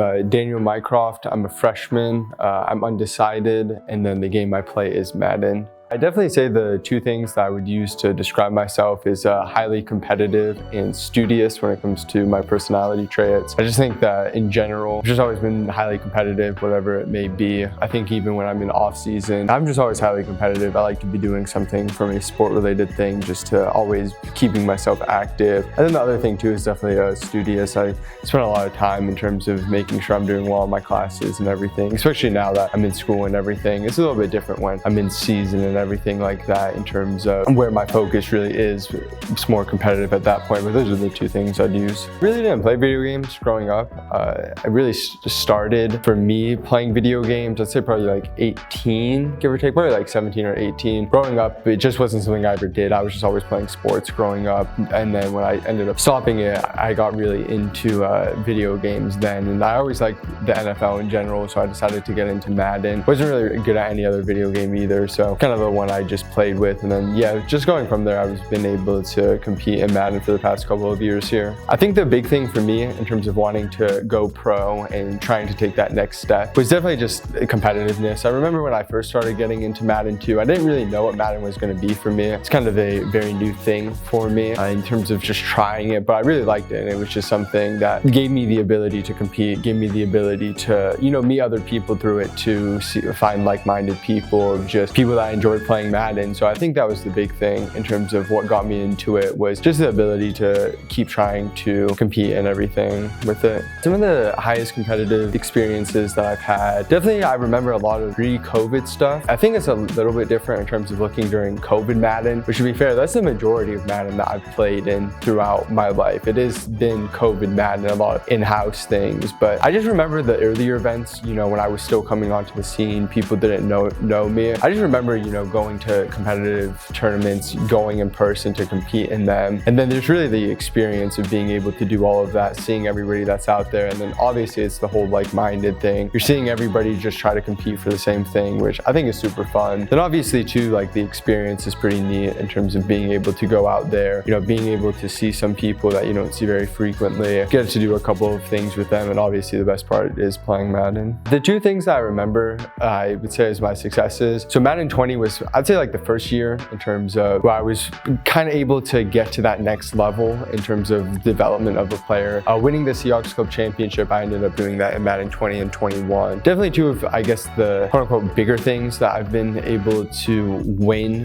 I'm Daniel Mycroft. I'm a freshman. I'm undecided, and then the game I play is Madden. I definitely say the two things that I would use to describe myself is highly competitive and studious when it comes to my personality traits. I just think that in general, I've just always been highly competitive, whatever it may be. I think even when I'm in off season, I'm just always highly competitive. I like to be doing something from a sport related thing, just to always keeping myself active. And then the other thing too is definitely studious. I spend a lot of time in terms of making sure I'm doing well in my classes and everything, especially now that I'm in school and everything. It's a little bit different when I'm in season and everything like that in terms of where my focus really is. It's more competitive at that point, but those are the two things I'd use. Really didn't play video games growing up. I really started, for me, playing video games, I'd say probably like 18, give or take, probably like 17 or 18. Growing up, it just wasn't something I ever did. I was just always playing sports growing up. And then when I ended up stopping it, I got really into video games then. And I always liked the NFL in general, so I decided to get into Madden. Wasn't really good at any other video game either, so kind of the one I just played with. And then yeah, just going from there, I've been able to compete in Madden for the past couple of years here. I think the big thing for me in terms of wanting to go pro and trying to take that next step was definitely just competitiveness. I remember when I first started getting into Madden 2, I didn't really know what Madden was going to be for me. It's kind of a very new thing for me in terms of just trying it, but I really liked it. And it was just something that gave me the ability to compete, gave me the ability to, meet other people through it, to find like-minded people, just people that I enjoyed playing Madden. So I think that was the big thing in terms of what got me into it, was just the ability to keep trying to compete and everything with it. Some of the highest competitive experiences that I've had, definitely I remember a lot of pre-COVID stuff. I think it's a little bit different in terms of looking during COVID Madden, which to be fair, that's the majority of Madden that I've played in throughout my life. It has been COVID Madden, a lot of in-house things, but I just remember the earlier events, when I was still coming onto the scene, people didn't know me. I just remember, going to competitive tournaments, going in person to compete in them. And then there's really the experience of being able to do all of that, seeing everybody that's out there. And then obviously it's the whole like-minded thing. You're seeing everybody just try to compete for the same thing, which I think is super fun. Then obviously too, like the experience is pretty neat in terms of being able to go out there, being able to see some people that you don't see very frequently, get to do a couple of things with them. And obviously the best part is playing Madden. The two things that I remember, I would say is my successes. So Madden 20 was, I'd say, like the first year in terms of where I was kind of able to get to that next level in terms of development of a player. Winning the Seahawks Club Championship, I ended up doing that in Madden 20 and 21. Definitely two of, I guess, the quote-unquote bigger things that I've been able to win.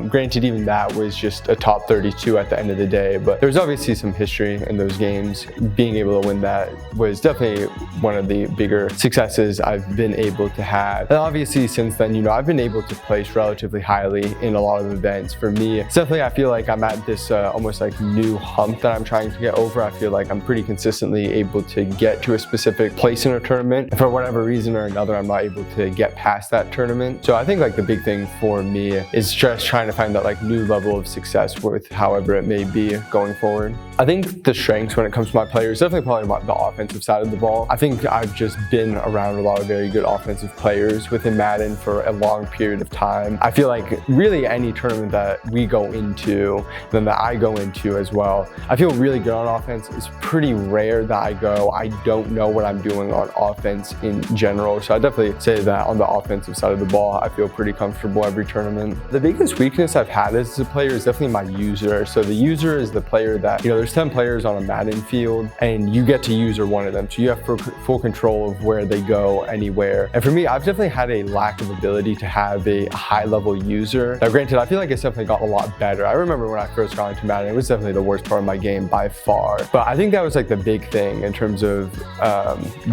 Granted, even that was just a top 32 at the end of the day, but there's obviously some history in those games. Being able to win that was definitely one of the bigger successes I've been able to have. And obviously since then, I've been able to place relatively highly in a lot of events. For me, it's definitely, I feel like I'm at this almost like new hump that I'm trying to get over. I feel like I'm pretty consistently able to get to a specific place in a tournament. For whatever reason or another, I'm not able to get past that tournament. So I think like the big thing for me is just trying to find that like new level of success with however it may be going forward. I think the strengths when it comes to my players, definitely probably the offensive side of the ball. I think I've just been around a lot of very good offensive players within Madden for a long period of time. I feel like really any tournament that we go into, then that I go into as well, I feel really good on offense. It's pretty rare that I don't know what I'm doing on offense in general. So I definitely say that on the offensive side of the ball, I feel pretty comfortable every tournament. The biggest weakness I've had as a player is definitely my user. So the user is the player that, there's 10 players on a Madden field and you get to user one of them. So you have full control of where they go anywhere. And for me, I've definitely had a lack of ability to have a high level user. Now granted, I feel like it's definitely got a lot better. I remember when I first got into Madden, it was definitely the worst part of my game by far. But I think that was like the big thing in terms of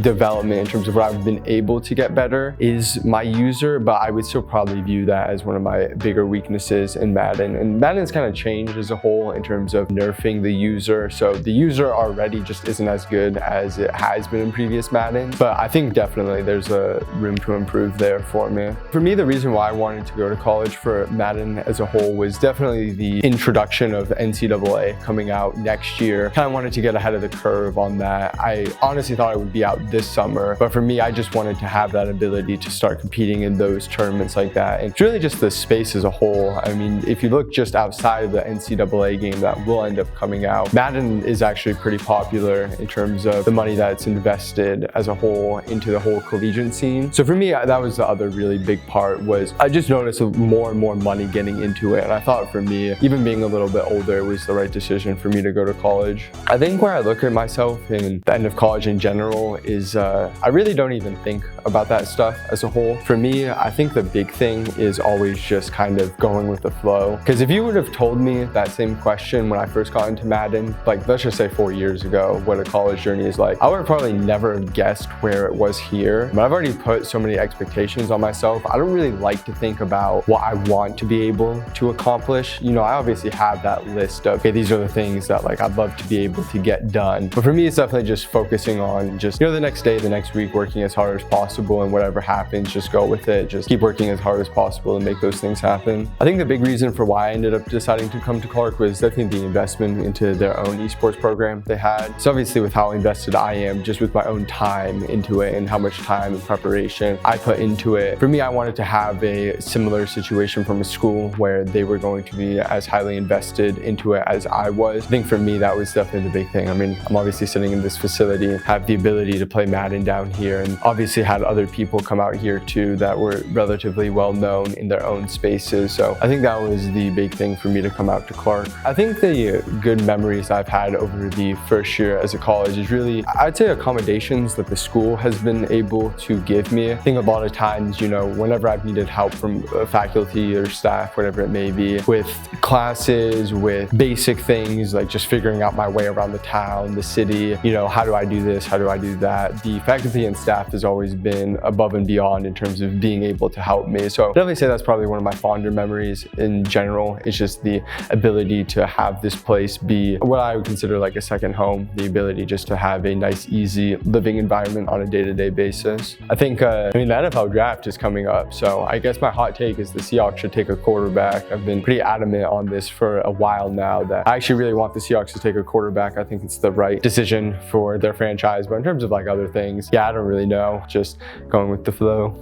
development, in terms of what I've been able to get better is my user, but I would still probably view that as one of my bigger weaknesses in Madden. And Madden's kind of changed as a whole in terms of nerfing the user. So the user already just isn't as good as it has been in previous Madden, but I think definitely there's a room to improve there for me. For me, the reason why I wanted to go go to college for Madden as a whole was definitely the introduction of NCAA coming out next year. Kind of wanted to get ahead of the curve on that. I honestly thought it would be out this summer, but for me, I just wanted to have that ability to start competing in those tournaments like that. And it's really just the space as a whole. I mean, if you look just outside of the NCAA game that will end up coming out, Madden is actually pretty popular in terms of the money that's invested as a whole into the whole collegiate scene. So for me, that was the other really big part, was I just noticed more and more money getting into it. And I thought for me, even being a little bit older, it was the right decision for me to go to college. I think where I look at myself in the end of college in general is I really don't even think about that stuff as a whole. For me, I think the big thing is always just kind of going with the flow. Because if you would have told me that same question when I first got into Madden, like let's just say 4 years ago, what a college journey is like, I would have probably never guessed where it was here. But I've already put so many expectations on myself. I don't really like to think about what I want to be able to accomplish. You know, I obviously have that list of, okay, these are the things that like I'd love to be able to get done. But for me, it's definitely just focusing on just, you know, the next day, the next week, working as hard as possible, and whatever happens, just go with it. Just keep working as hard as possible and make those things happen. I think the big reason for why I ended up deciding to come to Clarke was definitely the investment into their own esports program they had. So obviously with how invested I am, just with my own time into it and how much time and preparation I put into it, for me, I wanted to have a similar situation from a school where they were going to be as highly invested into it as I was. I think for me, that was definitely the big thing. I mean, I'm obviously sitting in this facility, have the ability to play Madden down here, and obviously had other people come out here too that were relatively well known in their own spaces. So I think that was the big thing for me to come out to Clarke. I think the good memories I've had over the first year as a college is really, I'd say, accommodations that the school has been able to give me. I think a lot of times, you know, whenever I've needed help from faculty or staff, whatever it may be, with classes, with basic things like just figuring out my way around the town, the city, you know, how do I do this, how do I do that? The faculty and staff has always been above and beyond in terms of being able to help me. So I'd definitely say that's probably one of my fonder memories in general. It's just the ability to have this place be what I would consider like a second home, the ability just to have a nice, easy living environment on a day-to-day basis. I think, I mean, the NFL draft is coming up, so I guess my hot take is the Seahawks should take a quarterback. I've been pretty adamant on this for a while now that I actually really want the Seahawks to take a quarterback. I think it's the right decision for their franchise, but in terms of like other things, yeah, I don't really know, just going with the flow.